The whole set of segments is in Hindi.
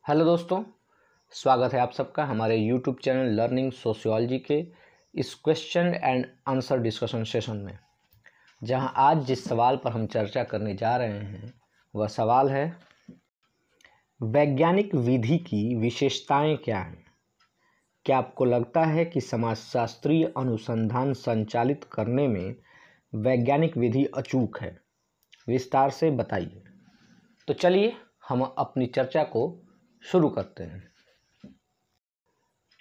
हेलो दोस्तों, स्वागत है आप सबका हमारे यूट्यूब चैनल लर्निंग सोशियोलॉजी के इस question and answer discussion session में, जहां आज जिस सवाल पर हम चर्चा करने जा रहे हैं वह सवाल है, वैज्ञानिक विधि की विशेषताएं क्या हैं? क्या आपको लगता है कि समाजशास्त्रीय अनुसंधान संचालित करने में वैज्ञानिक विधि अचूक है? विस्तार से बताइए। तो चलिए हम अपनी चर्चा को शुरू करते हैं।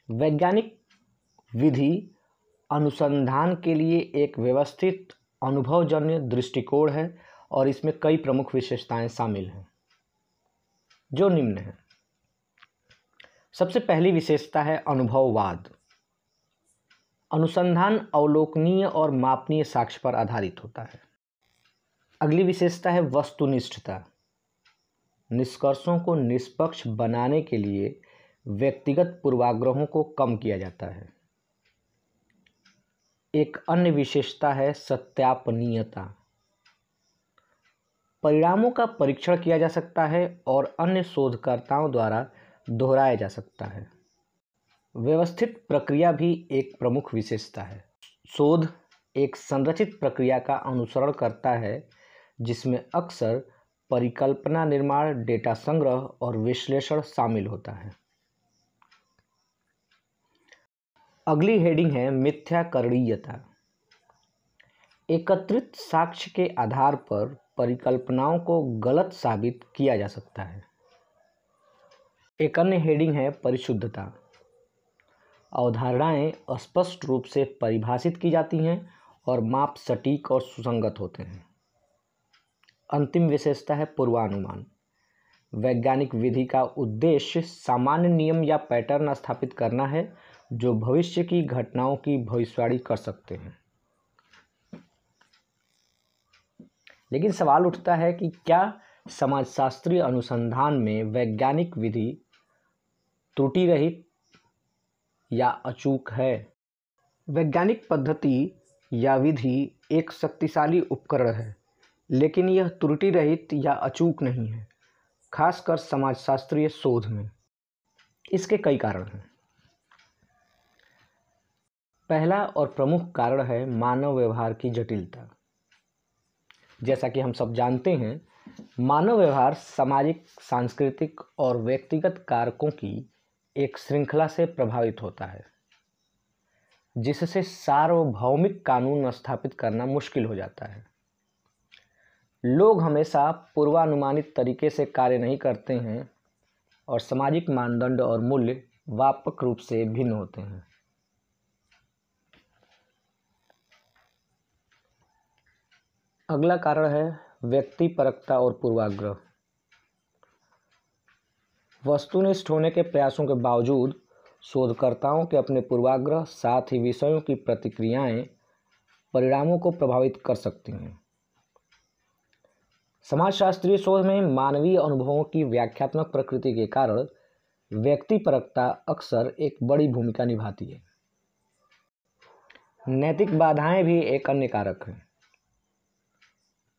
वैज्ञानिक विधि अनुसंधान के लिए एक व्यवस्थित अनुभवजन्य दृष्टिकोण है और इसमें कई प्रमुख विशेषताएं शामिल हैं जो निम्न हैं। सबसे पहली विशेषता है अनुभववाद। अनुसंधान अवलोकनीय और मापनीय साक्ष्य पर आधारित होता है। अगली विशेषता है वस्तुनिष्ठता। निष्कर्षों को निष्पक्ष बनाने के लिए व्यक्तिगत पूर्वाग्रहों को कम किया जाता है। एक अन्य विशेषता है सत्यापनीयता। परिणामों का परीक्षण किया जा सकता है और अन्य शोधकर्ताओं द्वारा दोहराया जा सकता है। व्यवस्थित प्रक्रिया भी एक प्रमुख विशेषता है। शोध एक संरचित प्रक्रिया का अनुसरण करता है जिसमें अक्सर परिकल्पना निर्माण, डेटा संग्रह और विश्लेषण शामिल होता है। अगली हेडिंग है मिथ्याकरणीयता। एकत्रित साक्ष्य के आधार पर परिकल्पनाओं को गलत साबित किया जा सकता है। एक अन्य हेडिंग है परिशुद्धता। अवधारणाएं स्पष्ट रूप से परिभाषित की जाती हैं और माप सटीक और सुसंगत होते हैं। अंतिम विशेषता है पूर्वानुमान। वैज्ञानिक विधि का उद्देश्य सामान्य नियम या पैटर्न स्थापित करना है जो भविष्य की घटनाओं की भविष्यवाणी कर सकते हैं। लेकिन सवाल उठता है कि क्या समाजशास्त्रीय अनुसंधान में वैज्ञानिक विधि त्रुटि रहित या अचूक है? वैज्ञानिक पद्धति या विधि एक शक्तिशाली उपकरण है, लेकिन यह त्रुटि रहित या अचूक नहीं है, खासकर समाजशास्त्रीय शोध में। इसके कई कारण हैं। पहला और प्रमुख कारण है मानव व्यवहार की जटिलता। जैसा कि हम सब जानते हैं, मानव व्यवहार सामाजिक, सांस्कृतिक और व्यक्तिगत कारकों की एक श्रृंखला से प्रभावित होता है, जिससे सार्वभौमिक कानून स्थापित करना मुश्किल हो जाता है। लोग हमेशा पूर्वानुमानित तरीके से कार्य नहीं करते हैं और सामाजिक मानदंड और मूल्य व्यापक रूप से भिन्न होते हैं। अगला कारण है व्यक्तिपरकता और पूर्वाग्रह। वस्तुनिष्ठ होने के प्रयासों के बावजूद शोधकर्ताओं के अपने पूर्वाग्रह, साथ ही विषयों की प्रतिक्रियाएं परिणामों को प्रभावित कर सकती हैं। समाजशास्त्रीय शोध में मानवीय अनुभवों की व्याख्यात्मक प्रकृति के कारण व्यक्तिपरकता अक्सर एक बड़ी भूमिका निभाती है। नैतिक बाधाएं भी एक अन्य कारक है।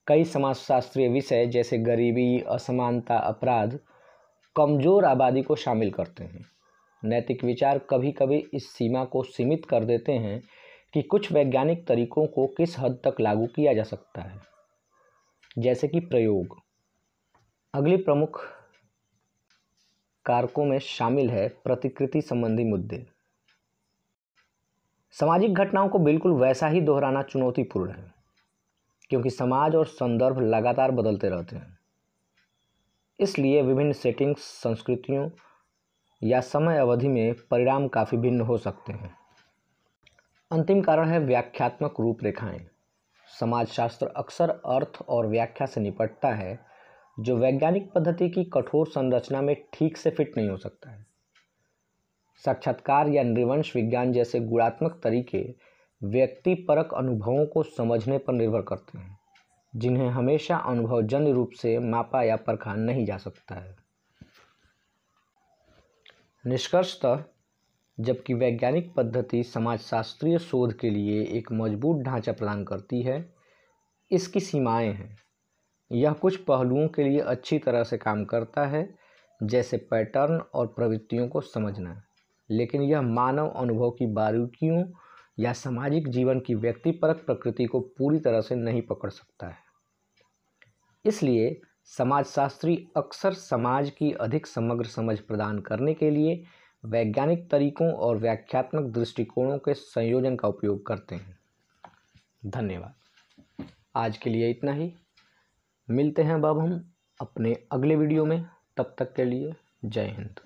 कई समाजशास्त्रीय विषय जैसे गरीबी, असमानता, अपराध कमजोर आबादी को शामिल करते हैं। नैतिक विचार कभी कभी इस सीमा को सीमित कर देते हैं कि कुछ वैज्ञानिक तरीकों को किस हद तक लागू किया जा सकता है, जैसे कि प्रयोग। अगली प्रमुख कारकों में शामिल है प्रतिकृति संबंधी मुद्दे। सामाजिक घटनाओं को बिल्कुल वैसा ही दोहराना चुनौतीपूर्ण है, क्योंकि समाज और संदर्भ लगातार बदलते रहते हैं। इसलिए विभिन्न सेटिंग्स, संस्कृतियों या समय अवधि में परिणाम काफ़ी भिन्न हो सकते हैं। अंतिम कारण है व्याख्यात्मक रूपरेखाएं। समाजशास्त्र अक्सर अर्थ और व्याख्या से निपटता है जो वैज्ञानिक पद्धति की कठोर संरचना में ठीक से फिट नहीं हो सकता है। साक्षात्कार या नृवंश विज्ञान जैसे गुणात्मक तरीके व्यक्तिपरक अनुभवों को समझने पर निर्भर करते हैं, जिन्हें हमेशा अनुभवजन्य रूप से मापा या परखा नहीं जा सकता है। निष्कर्षतः, जबकि वैज्ञानिक पद्धति समाजशास्त्रीय शोध के लिए एक मजबूत ढांचा प्रदान करती है, इसकी सीमाएं हैं। यह कुछ पहलुओं के लिए अच्छी तरह से काम करता है, जैसे पैटर्न और प्रवृत्तियों को समझना, लेकिन यह मानव अनुभव की बारीकियों या सामाजिक जीवन की व्यक्तिपरक प्रकृति को पूरी तरह से नहीं पकड़ सकता है। इसलिए समाजशास्त्री अक्सर समाज की अधिक समग्र समझ प्रदान करने के लिए वैज्ञानिक तरीकों और व्याख्यात्मक दृष्टिकोणों के संयोजन का उपयोग करते हैं। धन्यवाद। आज के लिए इतना ही। मिलते हैं अब हम अपने अगले वीडियो में। तब तक के लिए जय हिंद।